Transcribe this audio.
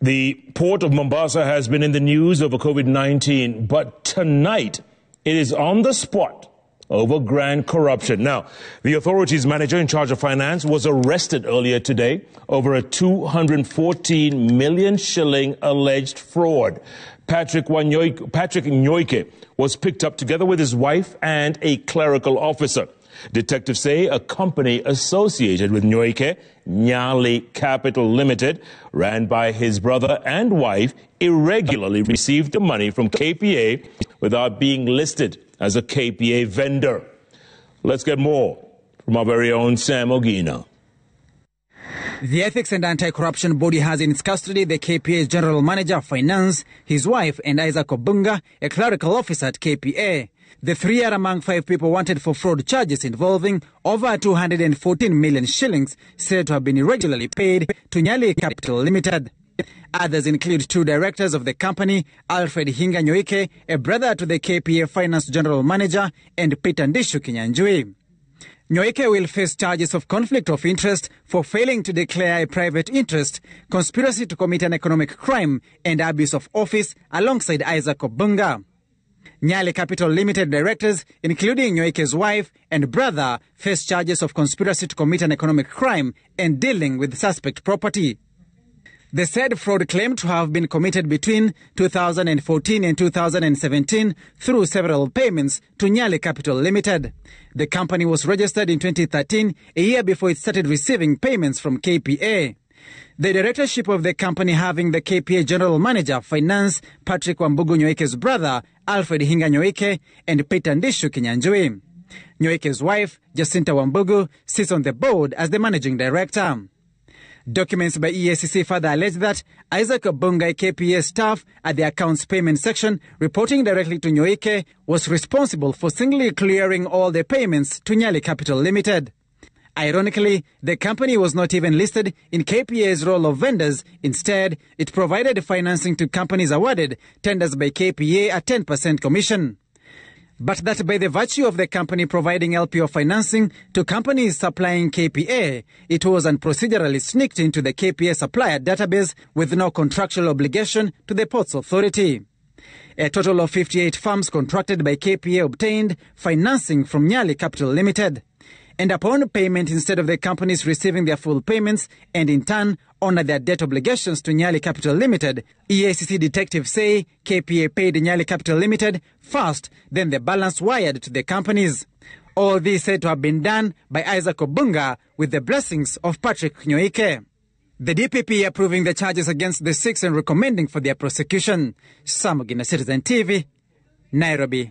The port of Mombasa has been in the news over COVID-19, but tonight it is on the spot over grand corruption. Now, the authorities manager in charge of finance was arrested earlier today over a 214 million shilling alleged fraud. Patrick Nyoike was picked up together with his wife and a clerical officer. Detectives say a company associated with Nyoike, Nyali Capital Limited, ran by his brother and wife, irregularly received the money from KPA without being listed as a KPA vendor. Let's get more from our very own Sam Ogina. The Ethics and Anti-Corruption Body has in its custody the KPA's General Manager of Finance, his wife, and Isaac Obunga, a clerical officer at KPA. The three are among 5 people wanted for fraud charges involving over 214 million shillings said to have been irregularly paid to Nyali Capital Limited. Others include 2 directors of the company, Alfred Nyoike, a brother to the KPA Finance General Manager, and Peter Nyoike. Nyoike will face charges of conflict of interest for failing to declare a private interest, conspiracy to commit an economic crime, and abuse of office alongside Isaac Obunga. Nyali Capital Limited directors, including Nyoike's wife and brother, face charges of conspiracy to commit an economic crime and dealing with suspect property. The said fraud claimed to have been committed between 2014 and 2017 through several payments to Nyali Capital Limited. The company was registered in 2013, a year before it started receiving payments from KPA. The directorship of the company having the KPA General Manager, Finance, Patrick Nyoike's brother, Alfred Nyoike, and Peter Nyoike. Nyoike's wife, Jacinta Wambugu, sits on the board as the Managing Director. Documents by EACC further allege that Isaac Obunga, a KPA staff at the accounts payment section, reporting directly to Nyoike, was responsible for singly clearing all the payments to Nyali Capital Limited. Ironically, the company was not even listed in KPA's roll of vendors. Instead, it provided financing to companies awarded tenders by KPA at 10% commission. But that by the virtue of the company providing LPO financing to companies supplying KPA, it was unprocedurally sneaked into the KPA supplier database with no contractual obligation to the Ports Authority. A total of 58 firms contracted by KPA obtained financing from Nyali Capital Limited. And upon payment, instead of the companies receiving their full payments and in turn honor their debt obligations to Nyali Capital Limited, EACC detectives say KPA paid Nyali Capital Limited first, then the balance wired to the companies. All this said to have been done by Isaac Obunga with the blessings of Patrick Nyoike. The DPP approving the charges against the 6 and recommending for their prosecution. Sam Ogina, Citizen TV, Nairobi.